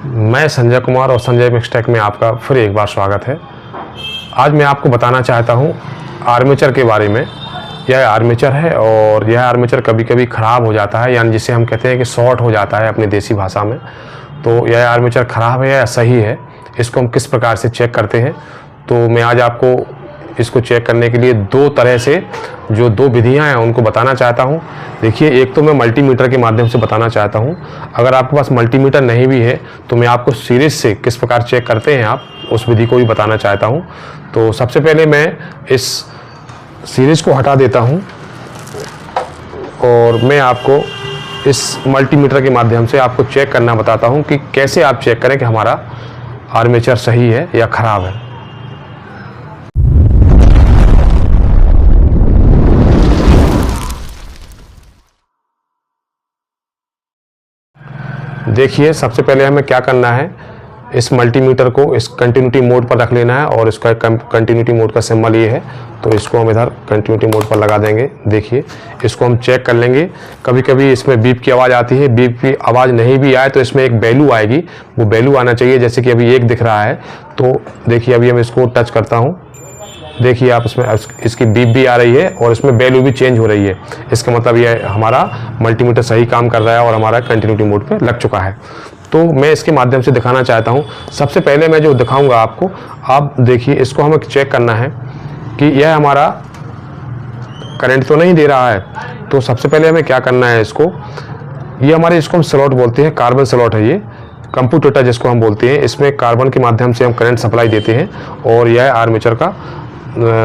मैं संजय कुमार और संजय मिक्सटेक में आपका फिर एक बार स्वागत है। आज मैं आपको बताना चाहता हूँ आर्मेचर के बारे में। यह आर्मेचर है और यह आर्मेचर कभी कभी ख़राब हो जाता है, यानी जिसे हम कहते हैं कि शॉर्ट हो जाता है अपनी देसी भाषा में। तो यह आर्मेचर ख़राब है या सही है, इसको हम किस प्रकार से चेक करते हैं, तो मैं आज आपको इसको चेक करने के लिए दो तरह से जो दो विधियां हैं उनको बताना चाहता हूं। देखिए, एक तो मैं मल्टीमीटर के माध्यम से बताना चाहता हूं। अगर आपके पास मल्टीमीटर नहीं भी है तो मैं आपको सीरीज से किस प्रकार चेक करते हैं आप उस विधि को भी बताना चाहता हूं। तो सबसे पहले मैं इस सीरीज को हटा देता हूं और मैं आपको इस मल्टीमीटर के माध्यम से आपको चेक करना बताता हूं कि कैसे आप चेक करें कि हमारा आर्मेचर सही है या ख़राब है। देखिए, सबसे पहले हमें क्या करना है, इस मल्टीमीटर को इस कंटिन्यूटी मोड पर रख लेना है और इसका कंटिन्यूटी मोड का सिंबल ये है, तो इसको हम इधर कंटिन्यूटी मोड पर लगा देंगे। देखिए, इसको हम चेक कर लेंगे। कभी कभी इसमें बीप की आवाज़ आती है, बीप की आवाज़ नहीं भी आए तो इसमें एक वैल्यू आएगी, वो वैल्यू आना चाहिए। जैसे कि अभी 1 दिख रहा है, तो देखिए अभी हम इसको टच करता हूँ, देखिए आप इसमें इसकी बीप भी आ रही है और इसमें वैल्यू भी चेंज हो रही है। इसका मतलब ये हमारा मल्टीमीटर सही काम कर रहा है और हमारा कंटिन्यूटी मोड पे लग चुका है। तो मैं इसके माध्यम से दिखाना चाहता हूँ। सबसे पहले मैं जो दिखाऊंगा आपको, आप देखिए, इसको हमें चेक करना है कि यह हमारा करंट तो नहीं दे रहा है। तो सबसे पहले हमें क्या करना है, ये हमारे इसको हम स्लॉट बोलते हैं, कार्बन स्लॉट है ये, कंप्यूटर जिसको हम बोलते हैं। इसमें कार्बन के माध्यम से हम करंट सप्लाई देते हैं और यह आर्मेचर का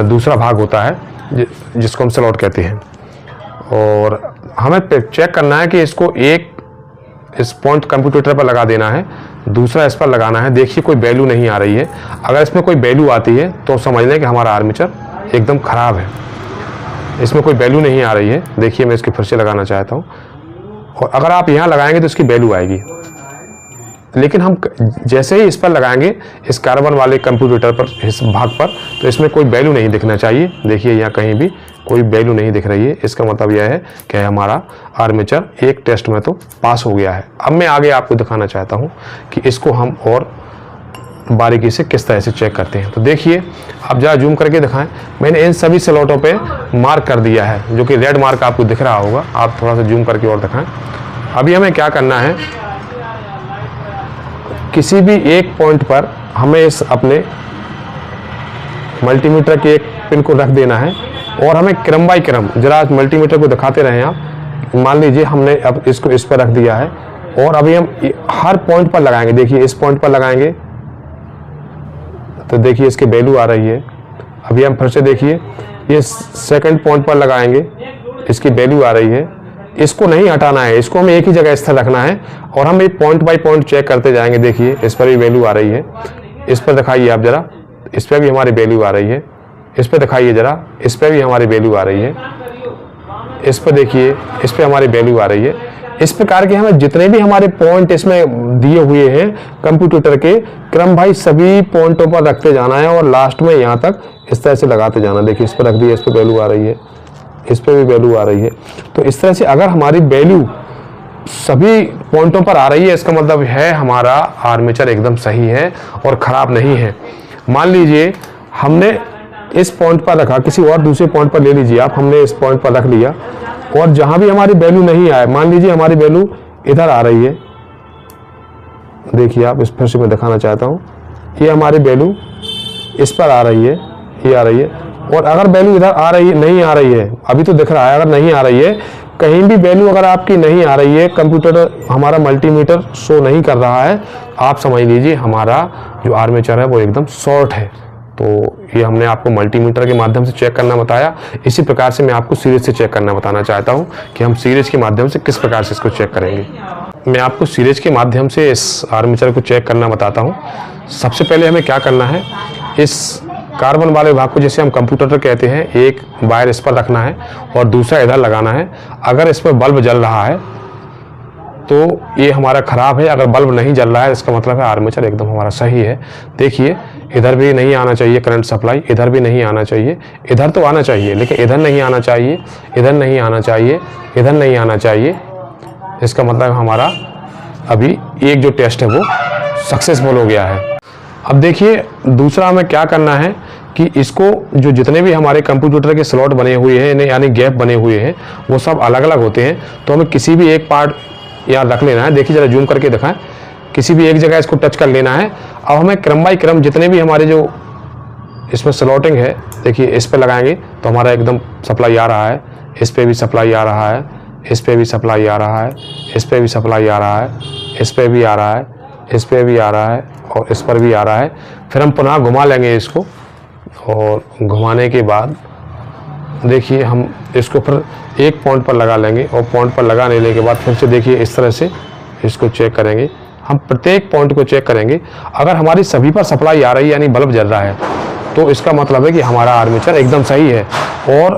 दूसरा भाग होता है जिसको हम स्लॉट कहते हैं। और हमें चेक करना है कि इसको एक इस पॉइंट कंप्यूटर पर लगा देना है, दूसरा इस पर लगाना है। देखिए, कोई वैल्यू नहीं आ रही है। अगर इसमें कोई वैल्यू आती है तो समझ लें कि हमारा आर्मेचर एकदम ख़राब है। इसमें कोई वैल्यू नहीं आ रही है। देखिए, मैं इसके फिर से लगाना चाहता हूँ और अगर आप यहाँ लगाएंगे तो इसकी वैल्यू आएगी, लेकिन हम जैसे ही इस पर लगाएंगे इस कार्बन वाले कंप्यूटर पर, इस भाग पर, तो इसमें कोई वैल्यू नहीं दिखना चाहिए। देखिए, यहाँ कहीं भी कोई वैल्यू नहीं दिख रही है। इसका मतलब यह है कि हमारा आर्मेचर एक टेस्ट में तो पास हो गया है। अब मैं आगे आपको दिखाना चाहता हूँ कि इसको हम और बारीकी से किस तरह से चेक करते हैं। तो देखिए, आप जरा जूम करके दिखाएं। मैंने इन सभी स्लॉटों पे मार्क कर दिया है, जो कि रेड मार्क आपको दिख रहा होगा। आप थोड़ा सा जूम करके और दिखाएं। अभी हमें क्या करना है, किसी भी एक पॉइंट पर हमें इस अपने मल्टीमीटर के एक पिन को रख देना है और हमें क्रम बाई क्रम, जरा मल्टीमीटर को दिखाते रहें आप। मान लीजिए हमने अब इसको इस पर रख दिया है और अभी हम हर पॉइंट पर लगाएंगे। देखिए, इस पॉइंट पर लगाएंगे तो देखिए इसकी वैल्यू आ रही है। अभी हम फिर से देखिए, ये सेकंड पॉइंट पर लगाएंगे, इसकी वैल्यू आ रही है। इसको नहीं हटाना है, इसको हमें एक ही जगह स्थिर रखना है और हम एक पॉइंट बाय पॉइंट चेक करते जाएंगे। देखिए, इस पर भी वैल्यू आ रही है। इस पर दिखाइए आप जरा, इस पर भी हमारी वैल्यू आ रही है। इस पर दिखाइए जरा, इस पर भी हमारी वैल्यू आ रही है। इस पर देखिए, इस पर हमारी वैल्यू आ रही है। इस प्रकार के हमें जितने भी हमारे पॉइंट इसमें दिए हुए हैं कंप्यूटर के, क्रम भाई सभी पॉइंटों पर रखते जाना है और लास्ट में यहाँ तक इस तरह से लगाते जाना। देखिए, इस पर रख दिया, इस पर वैल्यू आ रही है, इस पर भी वैल्यू आ रही है। तो इस तरह से अगर हमारी वैल्यू सभी पॉइंटों पर आ रही है, इसका मतलब है हमारा आर्मेचर एकदम सही है और ख़राब नहीं है। मान लीजिए हमने इस पॉइंट पर रखा, किसी और दूसरे पॉइंट पर ले लीजिए आप, हमने इस पॉइंट पर रख लिया और जहां भी हमारी वैल्यू नहीं आए, मान लीजिए हमारी वैल्यू इधर आ रही है। देखिए, आप इस फिर से मैं दिखाना चाहता हूँ, ये हमारी वैल्यू इस पर आ रही है, ये आ रही है। और अगर वैल्यू इधर आ रही है, नहीं आ रही है, अभी तो दिख रहा है, अगर नहीं आ रही है, कहीं भी वैल्यू अगर आपकी नहीं आ रही है, कंप्यूटर हमारा मल्टीमीटर शो नहीं कर रहा है, आप समझ लीजिए हमारा जो आर्मेचर है वो एकदम शॉर्ट है। तो ये हमने आपको मल्टीमीटर के माध्यम से चेक करना बताया। इसी प्रकार से मैं आपको सीरीज से चेक करना बताना चाहता हूँ कि हम सीरीज के माध्यम से किस प्रकार से इसको चेक करेंगे। मैं आपको सीरीज के माध्यम से इस आर्मेचर को चेक करना बताता हूँ। सबसे पहले हमें क्या करना है, इस कार्बन वाले भाग को, जैसे हम कंप्यूटर कहते हैं, एक वायर इस पर रखना है और दूसरा इधर लगाना है। अगर इस पर बल्ब जल रहा है तो ये हमारा ख़राब है, अगर बल्ब नहीं जल रहा है इसका मतलब है आर्मेचर एकदम हमारा सही है। देखिए, इधर भी नहीं आना चाहिए करंट सप्लाई, इधर भी नहीं आना चाहिए, इधर तो आना चाहिए लेकिन इधर नहीं आना चाहिए, इधर नहीं आना चाहिए, इधर नहीं आना चाहिए। इसका मतलब हमारा अभी एक जो टेस्ट है वो सक्सेसफुल हो गया है। अब देखिए दूसरा हमें क्या करना है कि इसको जो जितने भी हमारे कंप्यूटर के स्लॉट बने हुए हैं यानी गैप बने हुए हैं वो सब अलग अलग होते हैं, तो हमें किसी भी एक पार्ट याद रख लेना है। देखिए ज़रा जूम करके दिखाएं, किसी भी एक जगह इसको टच कर लेना है। अब हमें क्रम बाई क्रम जितने भी हमारे जो इसमें स्लॉटिंग है, देखिए इस पर लगाएंगे तो हमारा एकदम सप्लाई आ रहा है, इस पर भी सप्लाई आ रहा है, इस पर भी सप्लाई आ रहा है, इस पर भी सप्लाई आ रहा है, इस पर भी आ रहा है, इस पर भी आ रहा है और इस पर भी आ रहा है। फिर हम पुनः घुमा लेंगे इसको और घुमाने के बाद देखिए हम इसको फिर एक पॉइंट पर लगा लेंगे और पॉइंट पर लगा लेने के बाद फिर से देखिए इस तरह से इसको चेक करेंगे। हम प्रत्येक पॉइंट को चेक करेंगे, अगर हमारी सभी पर सप्लाई आ रही है यानी बल्ब जल रहा है तो इसका मतलब है कि हमारा आर्मेचर एकदम सही है। और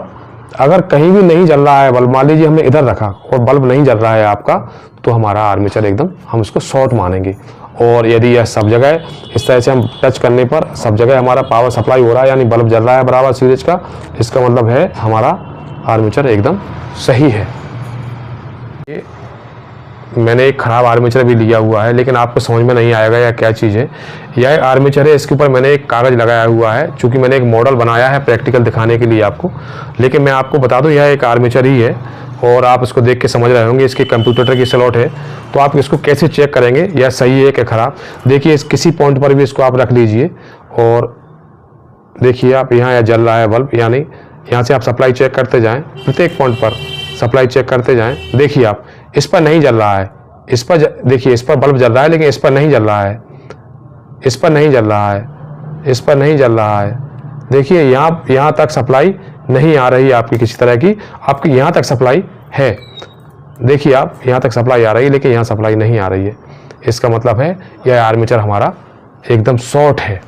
अगर कहीं भी नहीं जल रहा है बल्ब, मान लीजिए हमने इधर रखा और बल्ब नहीं जल रहा है आपका, तो हमारा आर्मेचर एकदम हम इसको शॉर्ट मानेंगे। और यदि यह सब जगह इस तरह से हम टच करने पर सब जगह हमारा पावर सप्लाई हो रहा है यानी बल्ब जल रहा है बराबर सीरीज का, इसका मतलब है हमारा आर्मेचर एकदम सही है। ये मैंने एक ख़राब आर्मेचर भी लिया हुआ है, लेकिन आपको समझ में नहीं आएगा या क्या चीज़ है। यह आर्मेचर है, इसके ऊपर मैंने एक कागज़ लगाया हुआ है, चूँकि मैंने एक मॉडल बनाया है प्रैक्टिकल दिखाने के लिए आपको। लेकिन मैं आपको बता दूं यह एक आर्मेचर ही है और आप इसको देख के समझ रहे होंगे इसके कंप्यूटर की स्लॉट है। तो आप इसको कैसे चेक करेंगे यह सही है कि ख़राब, देखिए इस किसी पॉइंट पर भी इसको आप रख लीजिए और देखिए आप यहाँ जल रहा है बल्ब, यानी यहाँ से आप सप्लाई चेक करते जाएँ, प्रत्येक पॉइंट पर सप्लाई चेक करते जाएँ। देखिए आप इस पर नहीं जल रहा है, इस पर देखिए इस पर बल्ब जल रहा है लेकिन इस पर नहीं जल रहा है, इस पर नहीं जल रहा है, इस पर नहीं जल रहा है। देखिए यहाँ तक सप्लाई नहीं आ रही है आपकी किसी तरह की, आपकी यहाँ तक सप्लाई है। देखिए आप यहाँ तक सप्लाई आ रही है लेकिन यहाँ सप्लाई नहीं आ रही है, इसका मतलब है यह आर्मेचर हमारा एकदम शॉर्ट है।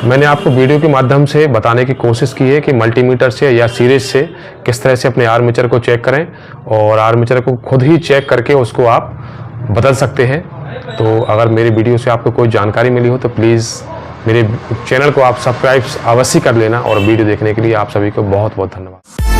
मैंने आपको वीडियो के माध्यम से बताने की कोशिश की है कि मल्टीमीटर से या सीरीज से किस तरह से अपने आर्मेचर को चेक करें और आर्मेचर को खुद ही चेक करके उसको आप बदल सकते हैं। तो अगर मेरी वीडियो से आपको कोई जानकारी मिली हो तो प्लीज़ मेरे चैनल को आप सब्सक्राइब अवश्य कर लेना और वीडियो देखने के लिए आप सभी को बहुत बहुत धन्यवाद।